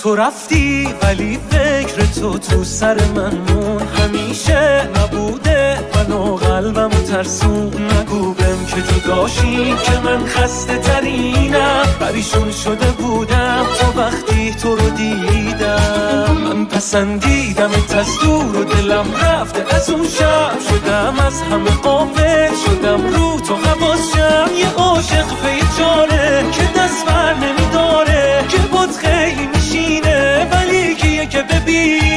تو رفتی ولی فکر تو سر من مون، همیشه نبوده منو قلبم و ترسون. نگو بهم که جداشی که من خسته ترینم، پریشون شده بودم تا وقتی تو رو دیدم. من پسندیدمت از دور و دلم رفته از اون شب، شدم از همه غافل، شدم رو تو حواسم. یه عاشق پی چاره که دست بر نمیداره، که بود خیلی میشینه ولی کیه که ببینه.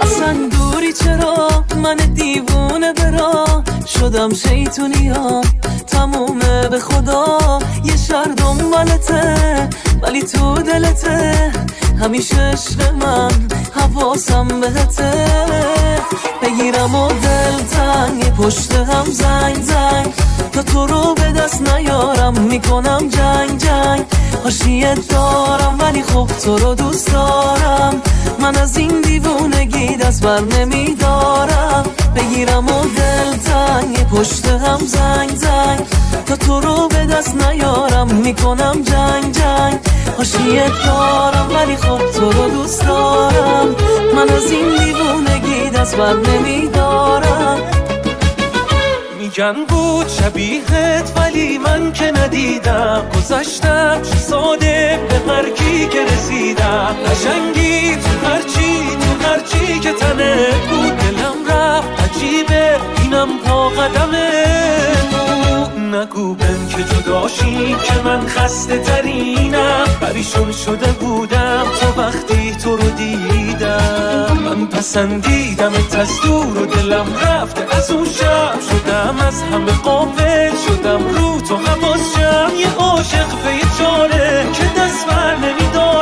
اصلا دوری چرا من دیوونه برا شدم شیطونیام تمومه به خدا. یه شهر دنبالته ولی تو دلته، همیشه عشق من حواسم بهته. بگیرم و دلتنگ پشت هم زنگ زنگ، تا تو رو به دست نیارم میکنم جنگ جنگ. حاشیت دارم ولی خب تو رو دوست دارم، من از این دیوونگی دست بر نمیدارم. بگیرم و دلتنگ پشت هم زنگ زنگ، تا تو رو به دست نیارم میکنم جنگ جنگ. حاشیت دارم ولی خب تو رو دوست دارم، من از این دیوونگی دست بر نمیدارم. میگن بود شبیهت ولی من که ندیدم، گذشتم چه ساده به هر کی که رسیدم. قشنگی تو هرچی که تنت بود، دلم رفت عجیبه اینم پا قدمت بود. نگو بهم که جداشی که من خسته ترینم، پریشون شده بودم تا وقتی تو رو دیدم. من پسندیدمت از دور و دلم رفته از اون شب، شدم از همه غافل، شدم رو تو حواسم. یه عاشق پی چاره که دست بر نمیدار